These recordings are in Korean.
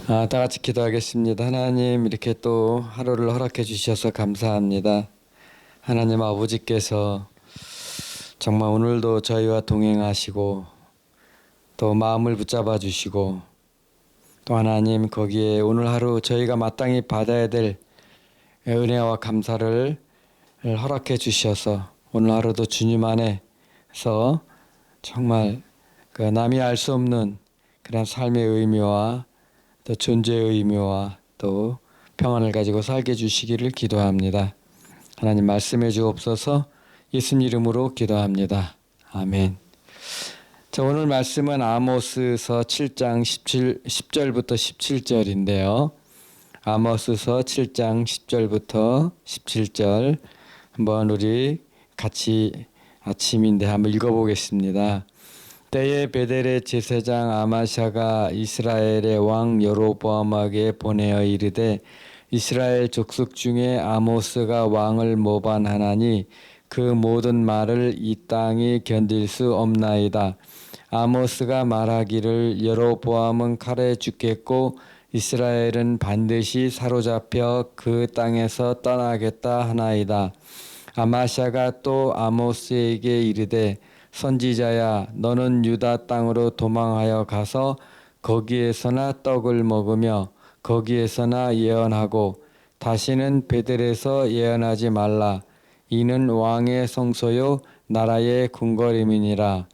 다 같이 기도하겠습니다. 하나님, 이렇게 또 하루를 허락해 주셔서 감사합니다. 하나님 아버지께서 정말 오늘도 저희와 동행하시고 또 마음을 붙잡아 주시고 또 하나님 거기에 오늘 하루 저희가 마땅히 받아야 될 은혜와 감사를 허락해 주셔서 오늘 하루도 주님 안에서 정말 그 남이 알 수 없는 그런 삶의 의미와 또 존재의 의미와 또 평안을 가지고 살게 해주시기를 기도합니다. 하나님 말씀해 주옵소서. 예수님 이름으로 기도합니다. 아멘. 자, 오늘 말씀은 아모스서 7장 10절부터 17절인데요. 아모스서 7장 10절부터 17절 한번 우리 같이 아침인데 한번 읽어보겠습니다. 때에 베델의 제사장 아마샤가 이스라엘의 왕 여로보암에게 보내어 이르되 이스라엘 족속 중에 아모스가 왕을 모반하나니 그 모든 말을 이 땅이 견딜 수 없나이다. 아모스가 말하기를 여로보암은 칼에 죽겠고 이스라엘은 반드시 사로잡혀 그 땅에서 떠나겠다 하나이다. 아마샤가 또 아모스에게 이르되 선지자야, 너는 유다 땅으로 도망하여 가서 거기에서나 떡을 먹으며 거기에서나 예언하고 다시는 베델에서 예언하지 말라. 이는 왕의 성소요 나라의 궁궐임이니라.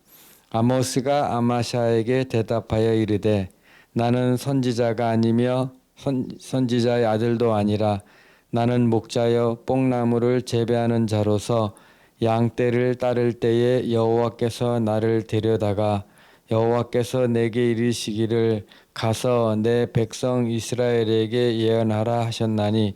아모스가 아마샤에게 대답하여 이르되 나는 선지자가 아니며 선지자의 아들도 아니라 나는 목자여 뽕나무를 재배하는 자로서 양떼를 따를 때에 여호와께서 나를 데려다가 여호와께서 내게 이르시기를 가서 내 백성 이스라엘에게 예언하라 하셨나니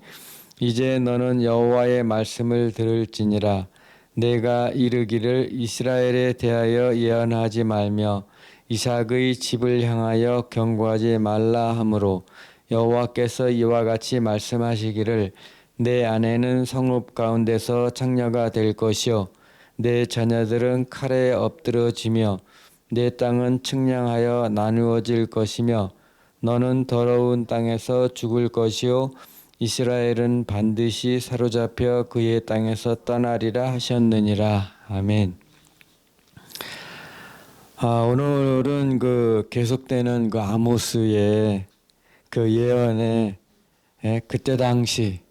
이제 너는 여호와의 말씀을 들을지니라. 내가 이르기를 이스라엘에 대하여 예언하지 말며 이삭의 집을 향하여 경고하지 말라 하므로 여호와께서 이와 같이 말씀하시기를 내 아내는 성읍 가운데서 창녀가 될 것이요 내 자녀들은 칼에 엎드러지며 내 땅은 측량하여 나누어질 것이며 너는 더러운 땅에서 죽을 것이요 이스라엘은 반드시 사로잡혀 그의 땅에서 떠나리라 하셨느니라. 아멘. 오늘은 그 계속되는 그 아모스의 그 예언에 그때 당시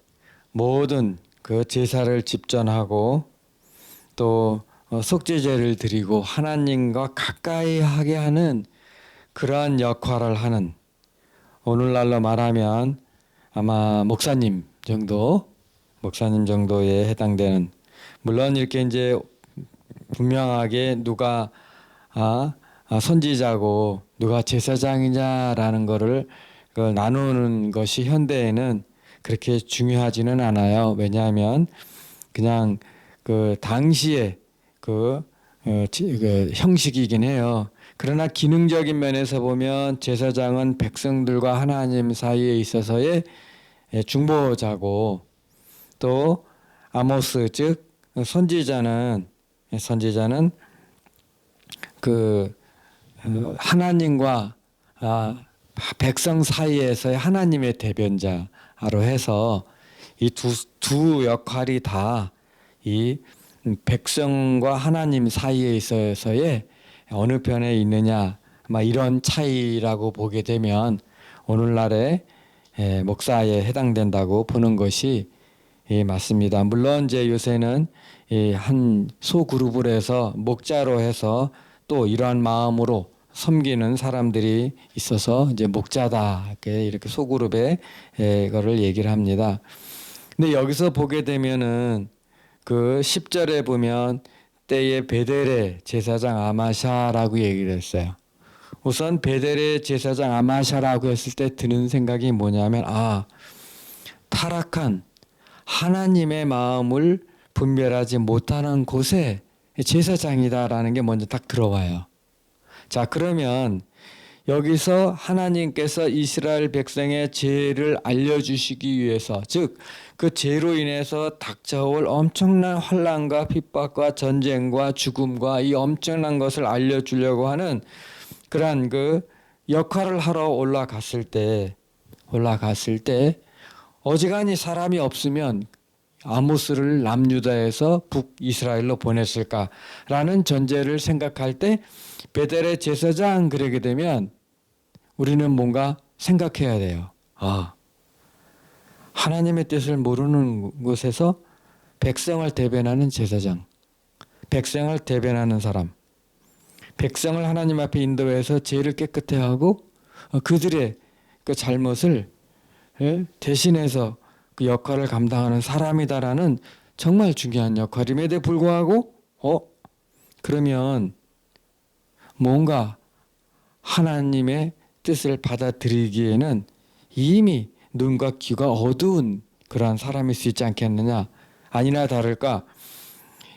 모든 그 제사를 집전하고 또 속죄제를 드리고 하나님과 가까이 하게 하는 그러한 역할을 하는, 오늘날로 말하면 아마 목사님 정도에 해당되는, 물론 이렇게 이제 분명하게 누가 선지자고 누가 제사장이냐라는 거를 나누는 것이 현대에는 그렇게 중요하지는 않아요. 왜냐하면 그냥 그 당시의 그 형식이긴 해요. 그러나 기능적인 면에서 보면 제사장은 백성들과 하나님 사이에 있어서의 중보자고, 또 아모스 즉 선지자는 그 하나님과 백성 사이에서의 하나님의 대변자로 해서 이 두 역할이 다 이 백성과 하나님 사이에 있어서의 어느 편에 있느냐, 이런 차이라고 보게 되면 오늘날의 목사에 해당된다고 보는 것이 맞습니다. 물론 이제 요새는 한 소그룹을 해서 목자로 해서 또 이러한 마음으로 섬기는 사람들이 있어서 이제 목자다 이렇게 소그룹에 이거를 얘기를 합니다. 근데 여기서 보게 되면은 그 10절에 보면 때에 베델의 제사장 아마샤라고 얘기를 했어요. 우선 베델의 제사장 아마샤라고 했을 때 드는 생각이 뭐냐면 타락한 하나님의 마음을 분별하지 못하는 곳에 제사장이다라는 게 먼저 딱 들어와요. 자, 그러면 여기서 하나님께서 이스라엘 백성의 죄를 알려주시기 위해서, 즉 그 죄로 인해서 닥쳐올 엄청난 환난과 핍박과 전쟁과 죽음과 이 엄청난 것을 알려주려고 하는 그러한 그 역할을 하러 올라갔을 때 올라갔을 때 어지간히 사람이 없으면 아모스를 남유다에서 북이스라엘로 보냈을까라는 전제를 생각할 때 베델의 제사장 그러게 되면 우리는 뭔가 생각해야 돼요. 하나님의 뜻을 모르는 곳에서 백성을 대변하는 제사장, 백성을 대변하는 사람, 백성을 하나님 앞에 인도해서 죄를 깨끗해 하고 그들의 그 잘못을 대신해서 그 역할을 감당하는 사람이다라는 정말 중요한 역할임에도 불구하고 그러면 뭔가 하나님의 뜻을 받아들이기에는 이미 눈과 귀가 어두운 그러한 사람일 수 있지 않겠느냐. 아니나 다를까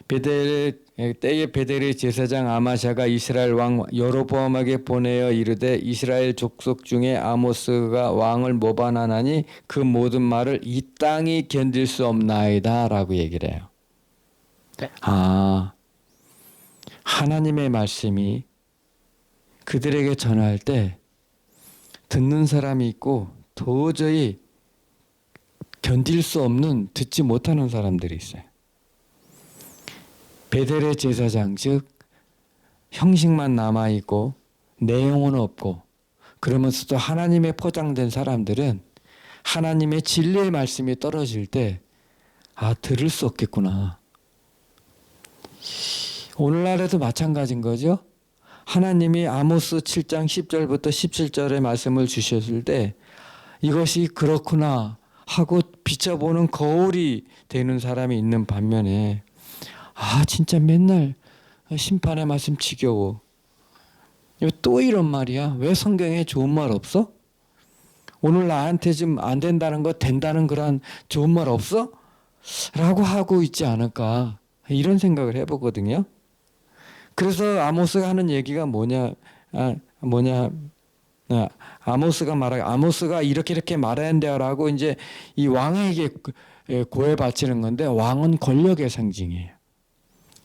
때에 베델의 제사장 아마샤가 이스라엘 왕 여로보암에게 보내어 이르되 이스라엘 족속 중에 아모스가 왕을 모반하나니 그 모든 말을 이 땅이 견딜 수 없나이다 라고 얘기를 해요. 하나님의 말씀이 그들에게 전할 때 듣는 사람이 있고 도저히 견딜 수 없는 듣지 못하는 사람들이 있어요. 베델의 제사장 즉 형식만 남아있고 내용은 없고 그러면서도 하나님의 포장된 사람들은 하나님의 진리의 말씀이 떨어질 때 들을 수 없겠구나. 오늘날에도 마찬가지인 거죠. 하나님이 아모스 7장 10절부터 17절의 말씀을 주셨을 때 이것이 그렇구나 하고 비춰보는 거울이 되는 사람이 있는 반면에 진짜 맨날 심판의 말씀 지겨워. 또 이런 말이야. 왜 성경에 좋은 말 없어? 오늘 나한테 좀 안 된다는 거 된다는 그런 좋은 말 없어? 라고 하고 있지 않을까 이런 생각을 해보거든요. 그래서 아모스가 하는 얘기가 아모스가 이렇게 말해야 한다라고 이제 이 왕에게 고해 바치는 건데 왕은 권력의 상징이에요.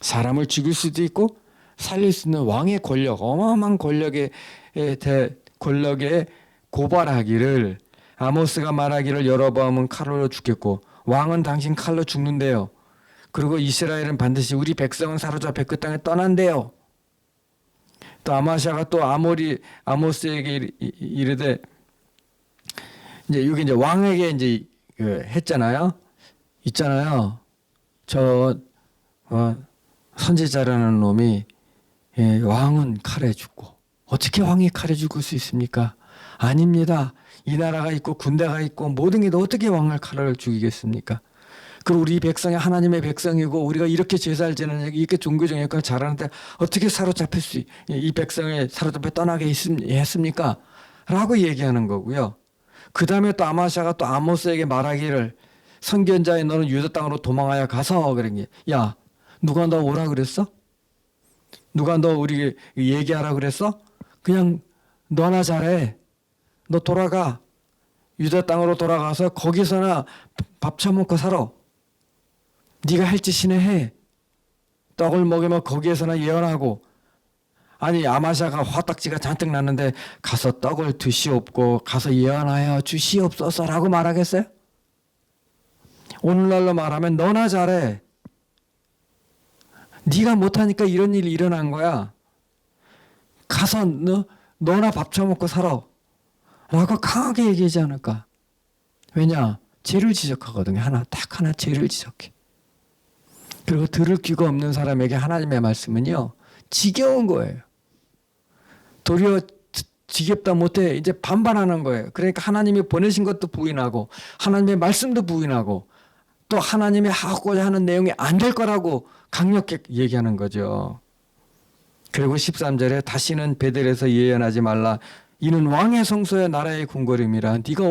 사람을 죽일 수도 있고 살릴 수 있는 왕의 권력, 어마어마한 권력에 고발하기를 아모스가 말하기를 여로보암은 칼로 죽겠고 왕은 당신 칼로 죽는데요. 그리고 이스라엘은 반드시 우리 백성은 사로잡혀 그 땅에 떠난대요. 또 아마샤가 또 아모스에게 이르되 이제 여기 이제 왕에게 이제 했잖아요. 있잖아요. 선지자라는 놈이 왕은 칼에 죽고 어떻게 왕이 칼에 죽을 수 있습니까? 아닙니다. 이 나라가 있고 군대가 있고 모든 게 어떻게 왕을 칼을 죽이겠습니까? 그리고 우리 백성이 하나님의 백성이고 우리가 이렇게 제사를 지내는 이렇게 종교적 역할을 잘하는데 어떻게 사로잡힐 이 백성에 사로잡혀 떠나게 했습니까? 라고 얘기하는 거고요. 그 다음에 또 아마샤가 또 아모스에게 말하기를 선견자의 너는 유다 땅으로 도망하여 가서 그런 게 누가 너 오라 그랬어? 누가 너 우리 얘기하라 그랬어? 그냥 너나 잘해. 너 돌아가. 유다 땅으로 돌아가서 거기서나 밥 처먹고 살아. 네가 할 짓이나 해. 떡을 먹으면 거기에서나 예언하고. 아니 아마샤가 화딱지가 잔뜩 났는데 가서 떡을 드시옵고 가서 예언하여 주시옵소서라고 말하겠어요? 오늘날로 말하면 너나 잘해. 네가 못하니까 이런 일이 일어난 거야. 가서 너나 밥 처먹고 살아. 라고 강하게 얘기하지 않을까. 왜냐? 죄를 지적하거든요. 딱 하나 죄를 지적해. 그리고 들을 귀가 없는 사람에게 하나님의 말씀은요. 지겨운 거예요. 도리어 지겹다 못해 이제 반발하는 거예요. 그러니까 하나님이 보내신 것도 부인하고 하나님의 말씀도 부인하고 또 하나님이 하고자 하는 내용이 안 될 거라고 강력하게 얘기하는 거죠. 그리고 13절에 다시는 베델에서 예언하지 말라. 이는 왕의 성소야 나라의 궁궐임이라. 네가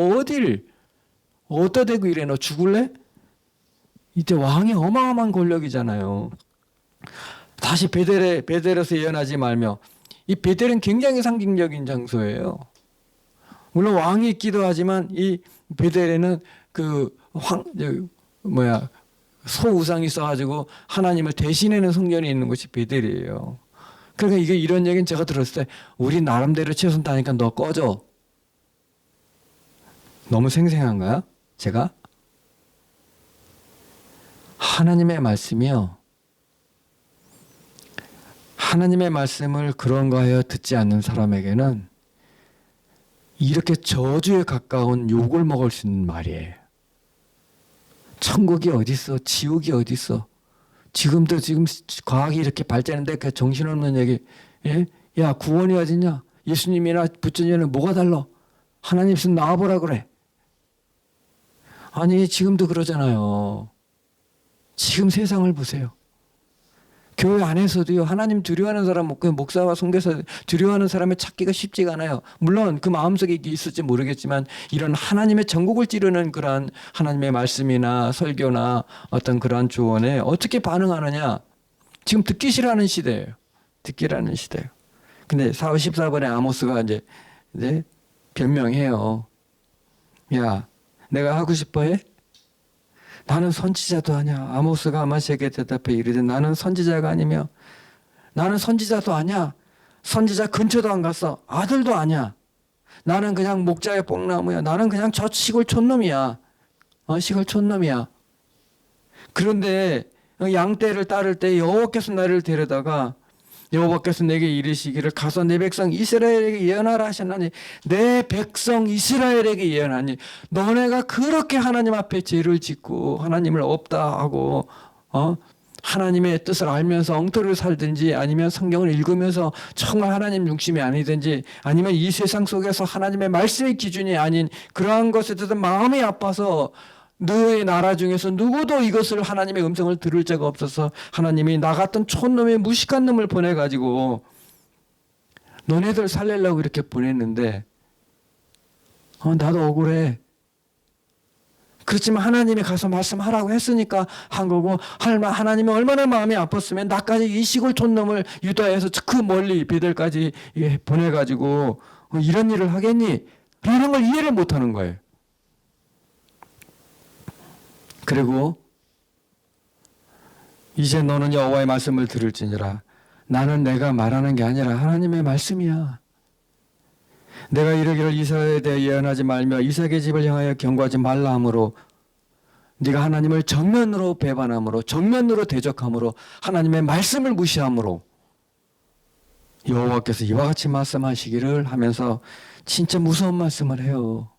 어디다 대고 이래? 너 죽을래? 이때 왕이 어마어마한 권력이잖아요. 다시 베델에서 예언하지 말며. 이 베델은 굉장히 상징적인 장소예요. 물론 왕이 있기도 하지만 이 베델에는 소우상이 있어가지고 하나님을 대신하는 성전이 있는 곳이 베델이에요. 그러니까 이게 이런 얘기는 제가 들었을 때 우리 나름대로 최선 다니까 너 꺼져. 너무 생생한가요? 제가? 하나님의 말씀이요. 하나님의 말씀을 그런가 하여 듣지 않는 사람에게는 이렇게 저주에 가까운 욕을 먹을 수 있는 말이에요. 천국이 어디 있어? 지옥이 어디 있어? 지금 과학이 이렇게 발전했는데 그 정신없는 얘기. 예? 야, 구원이 어디냐? 예수님이나 부처님이나 뭐가 달라? 하나님 있으면 나와보라 그래. 아니, 지금도 그러잖아요. 지금 세상을 보세요. 교회 안에서도요, 하나님 두려워하는 사람, 그 목사와 선교사 두려워하는 사람을 찾기가 쉽지가 않아요. 물론 그 마음속에 있을지 모르겠지만 이런 하나님의 전국을 찌르는 그러한 하나님의 말씀이나 설교나 어떤 그러한 조언에 어떻게 반응하느냐. 지금 듣기 싫어하는 시대예요. 듣기라는 시대예요. 근데 14번에 아모스가 이제 변명해요. 야, 내가 하고 싶어 해? 나는 선지자도 아니야. 아모스가 아마시에게 대답해 이르되 나는 선지자가 아니며 나는 선지자도 아니야. 선지자 근처도 안 갔어. 아들도 아니야. 나는 그냥 목자의 뽕나무야. 나는 그냥 저 시골 촌놈이야. 시골 촌놈이야. 그런데 양떼를 따를 때 여호와께서 나를 데려다가 여호와께서 내게 이르시기를 가서 내 백성 이스라엘에게 예언하라 하셨나니 내 백성 이스라엘에게 예언하니 너네가 그렇게 하나님 앞에 죄를 짓고 하나님을 없다 하고 하나님의 뜻을 알면서 엉터리로 살든지 아니면 성경을 읽으면서 정말 하나님 중심이 아니든지 아니면 이 세상 속에서 하나님의 말씀의 기준이 아닌 그러한 것에 대해서 마음이 아파서 너의 나라 중에서 누구도 이것을 하나님의 음성을 들을 자가 없어서 하나님이 나 같은 촌놈의 무식한 놈을 보내가지고 너네들 살리려고 이렇게 보냈는데 나도 억울해. 그렇지만 하나님이 가서 말씀하라고 했으니까 한 거고 하나님이 얼마나 마음이 아팠으면 나까지 이 시골 촌놈을 유다에서 그 멀리 베델까지 보내가지고 이런 일을 하겠니? 라는 걸 이해를 못하는 거예요. 그리고 이제 너는 여호와의 말씀을 들을지니라. 나는 내가 말하는 게 아니라 하나님의 말씀이야. 내가 이르기를 이삭에 대해 예언하지 말며 이삭의 집을 향하여 경고하지 말라 하므로 네가 하나님을 정면으로 배반함으로 정면으로 대적함으로 하나님의 말씀을 무시함으로 여호와께서 이와 같이 말씀하시기를 하면서 진짜 무서운 말씀을 해요.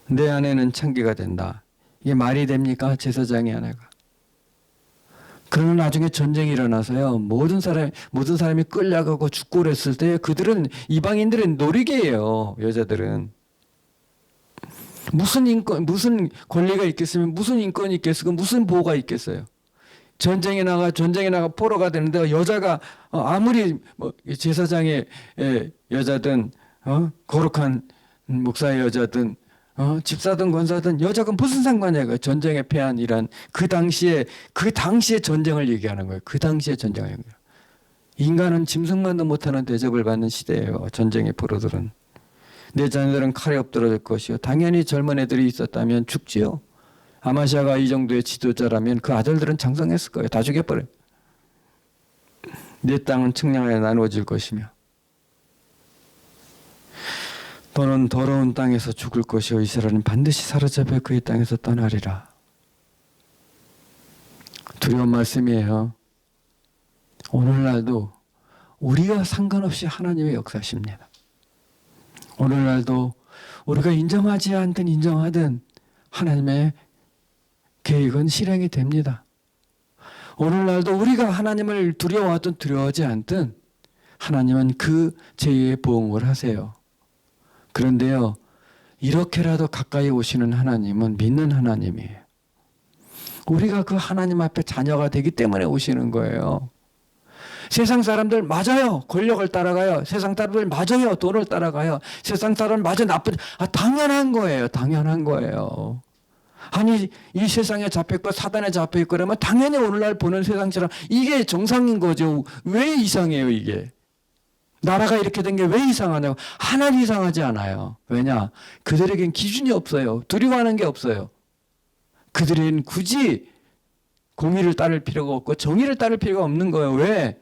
내 안에는 창기가 된다. 이게 말이 됩니까? 제사장이 하나가. 그러나 나중에 전쟁이 일어나서요. 모든 사람이 끌려가고 죽고 그랬을 때 그들은 이방인들은 놀이개예요. 여자들은. 무슨 권리가 있겠으면 무슨 인권이 있겠어요? 무슨 보호가 있겠어요? 전쟁에 나가 포로가 되는데 여자가 아무리 제사장의 여자든 거룩한 목사의 여자든 집사든 권사든 여자가 무슨 상관이야? 전쟁에 패한 이란 그 당시에 전쟁을 얘기하는 거예요. 그 당시에 전쟁을 얘기하는 거예요. 인간은 짐승만도 못하는 대접을 받는 시대예요. 전쟁의 포로들은. 내 자녀들은 칼에 엎드러질 것이요. 당연히 젊은 애들이 있었다면 죽지요. 아마시아가 이 정도의 지도자라면 그 아들들은 장성했을 거예요. 다 죽여버려요. 내 땅은 측량하여 나누어질 것이며 너는 더러운 땅에서 죽을 것이요 이스라엘은 반드시 사로잡혀 그의 땅에서 떠나리라. 두려운 말씀이에요. 오늘날도 우리가 상관없이 하나님의 역사십니다. 오늘날도 우리가 인정하지 않든 인정하든 하나님의 계획은 실행이 됩니다. 오늘날도 우리가 하나님을 두려워하든 두려워하지 않든 하나님은 그 죄의 보응을 하세요. 그런데요, 이렇게라도 가까이 오시는 하나님은 믿는 하나님이에요. 우리가 그 하나님 앞에 자녀가 되기 때문에 오시는 거예요. 세상 사람들 맞아요. 권력을 따라가요. 세상 사람들 맞아요. 돈을 따라가요. 세상 사람 맞아 나쁜. 당연한 거예요. 당연한 거예요. 아니 이 세상에 잡혀있고 사단에 잡혀있고 그러면 당연히 오늘날 보는 세상처럼 이게 정상인 거죠. 왜 이상해요 이게? 나라가 이렇게 된 게 왜 이상하냐고. 하나도 이상하지 않아요. 왜냐? 그들에겐 기준이 없어요. 두려워하는 게 없어요. 그들은 굳이 공의를 따를 필요가 없고 정의를 따를 필요가 없는 거예요. 왜?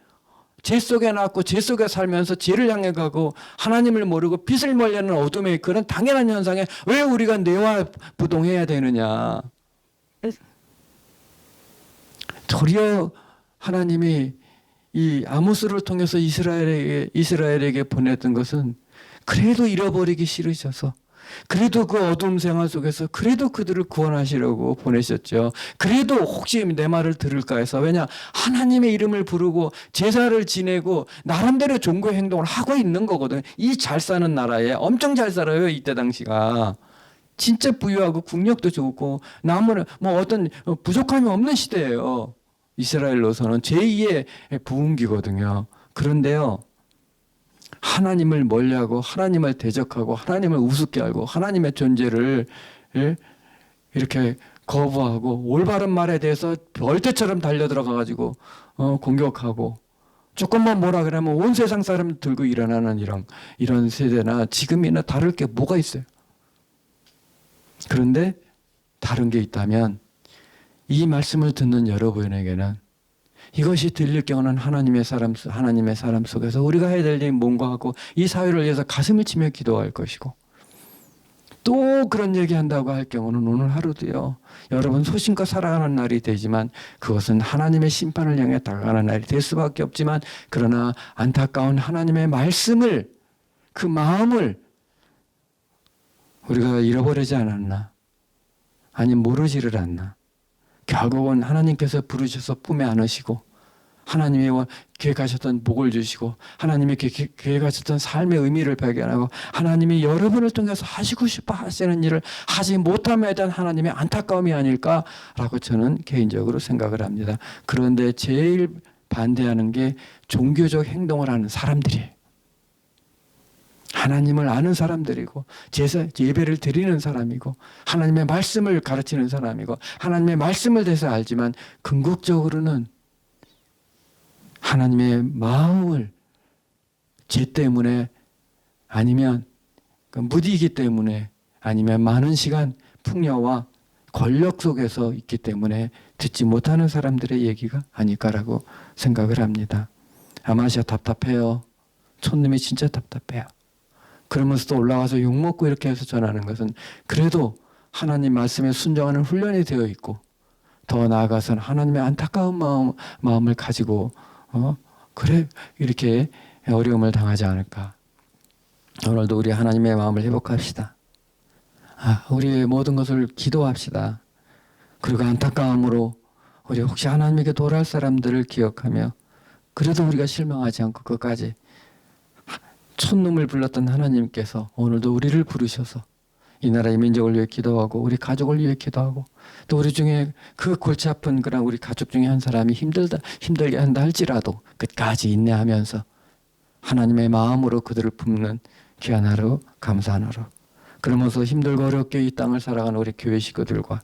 죄 속에 낳고 죄 속에 살면서 죄를 향해 가고 하나님을 모르고 빛을 멀리하는 어둠의 그런 당연한 현상에 왜 우리가 뇌와 부동해야 되느냐. 도리어 하나님이 이 아모스를 통해서 이스라엘에게 보냈던 것은 그래도 잃어버리기 싫으셔서, 그래도 그 어두운 생활 속에서 그래도 그들을 구원하시려고 보내셨죠. 그래도 혹시 내 말을 들을까 해서. 왜냐, 하나님의 이름을 부르고 제사를 지내고 나름대로 종교 행동을 하고 있는 거거든요. 이 잘 사는 나라에 엄청 잘 살아요. 이때 당시가 진짜 부유하고 국력도 좋고 나무는 뭐 어떤 부족함이 없는 시대예요. 이스라엘로서는 제2의 부흥기거든요. 그런데요, 하나님을 멀리하고 하나님을 대적하고 하나님을 우습게 알고 하나님의 존재를 이렇게 거부하고 올바른 말에 대해서 벌떼처럼 달려들어가 가지고 공격하고 조금만 뭐라 그러면 온 세상 사람 들고 일어나는 이런 세대나 지금이나 다를 게 뭐가 있어요. 그런데 다른 게 있다면 이 말씀을 듣는 여러분에게는 이것이 들릴 경우는 하나님의 사람 속에서 우리가 해야 될 일이 뭔가 하고 이 사회를 위해서 가슴을 치며 기도할 것이고, 또 그런 얘기한다고 할 경우는 오늘 하루도요, 여러분 소신껏 살아가는 날이 되지만 그것은 하나님의 심판을 향해 다가가는 날이 될 수밖에 없지만, 그러나 안타까운 하나님의 말씀을, 그 마음을 우리가 잃어버리지 않았나, 아니 모르지를 않나. 결국은 하나님께서 부르셔서 품에 안으시고 하나님이 계획하셨던 복을 주시고 하나님이 계획하셨던 삶의 의미를 발견하고 하나님이 여러분을 통해서 하시고 싶어 하시는 일을 하지 못함에 대한 하나님의 안타까움이 아닐까라고 저는 개인적으로 생각을 합니다. 그런데 제일 반대하는 게 종교적 행동을 하는 사람들이에요. 하나님을 아는 사람들이고 예배를 드리는 사람이고 하나님의 말씀을 가르치는 사람이고 하나님의 말씀을 대해서 알지만 궁극적으로는 하나님의 마음을 죄 때문에 아니면 무디이기 때문에 아니면 많은 시간 풍요와 권력 속에서 있기 때문에 듣지 못하는 사람들의 얘기가 아닐까라고 생각을 합니다. 아마시아 답답해요. 촌놈이 진짜 답답해요. 그러면서 또 올라가서 욕먹고 이렇게 해서 전하는 것은 그래도 하나님 말씀에 순종하는 훈련이 되어 있고, 더 나아가서는 하나님의 안타까운 마음을 가지고 그래 이렇게 어려움을 당하지 않을까. 오늘도 우리 하나님의 마음을 회복합시다. 우리의 모든 것을 기도합시다. 그리고 안타까움으로 우리 혹시 하나님에게 돌아올 사람들을 기억하며, 그래도 우리가 실망하지 않고 끝까지 촌놈을 불렀던 하나님께서 오늘도 우리를 부르셔서 이 나라의 민족을 위해 기도하고 우리 가족을 위해 기도하고, 또 우리 중에 그 골치 아픈 그런 우리 가족 중에 한 사람이 힘들게 한다 할지라도 끝까지 인내하면서 하나님의 마음으로 그들을 품는 귀한 하루, 감사한 하루. 그러면서 힘들고 어렵게 이 땅을 살아가는 우리 교회 식구들과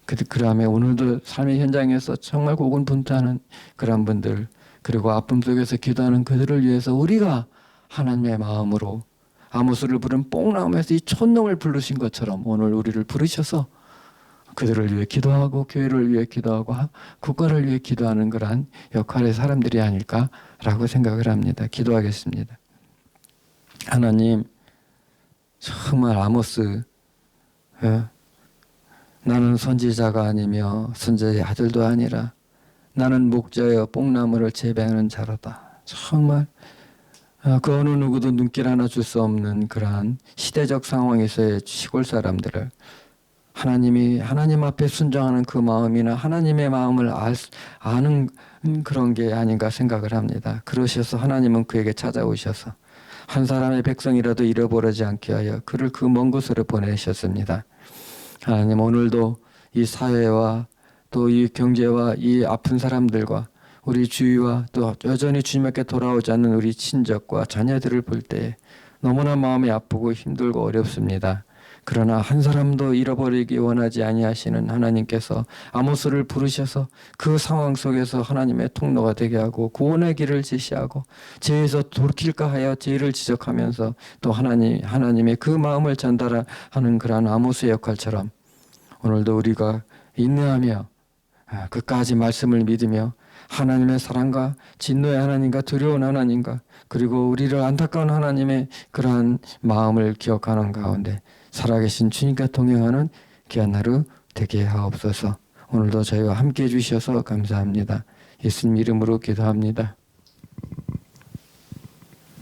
그다음에 오늘도 삶의 현장에서 정말 고군분투하는 그런 분들, 그리고 아픔 속에서 기도하는 그들을 위해서 우리가 하나님의 마음으로 아모스를 부른 뽕나무에서 이 촌놈을 부르신 것처럼 오늘 우리를 부르셔서 그들을 위해 기도하고 교회를 위해 기도하고 국가를 위해 기도하는 그러한 역할의 사람들이 아닐까라고 생각을 합니다. 기도하겠습니다. 하나님, 정말 아모스, 나는 선지자가 아니며 선지자의 아들도 아니라 나는 목자여 뽕나무를 재배하는 자로다. 정말 그 어느 누구도 눈길 하나 줄 수 없는 그러한 시대적 상황에서의 시골 사람들을 하나님 앞에 순종하는 그 마음이나 하나님의 마음을 아는 그런 게 아닌가 생각을 합니다. 그러셔서 하나님은 그에게 찾아오셔서 한 사람의 백성이라도 잃어버리지 않게 하여 그를 그 먼 곳으로 보내셨습니다. 하나님, 오늘도 이 사회와 또 이 경제와 이 아픈 사람들과 우리 주위와 또 여전히 주님께 돌아오지 않는 우리 친족과 자녀들을 볼 때 너무나 마음이 아프고 힘들고 어렵습니다. 그러나 한 사람도 잃어버리기 원하지 아니하시는 하나님께서 아모스를 부르셔서 그 상황 속에서 하나님의 통로가 되게 하고 구원의 길을 제시하고 죄에서 돌이킬까 하여 죄를 지적하면서 또 하나님의 그 마음을 전달하는 그러한 아모스의 역할처럼 오늘도 우리가 인내하며 끝까지 말씀을 믿으며 하나님의 사랑과 진노의 하나님과 두려운 하나님과 그리고 우리를 안타까운 하나님의 그러한 마음을 기억하는 가운데 살아계신 주님과 동행하는 귀한 하루 되게 하옵소서. 오늘도 저희와 함께 해주셔서 감사합니다. 예수님 이름으로 기도합니다.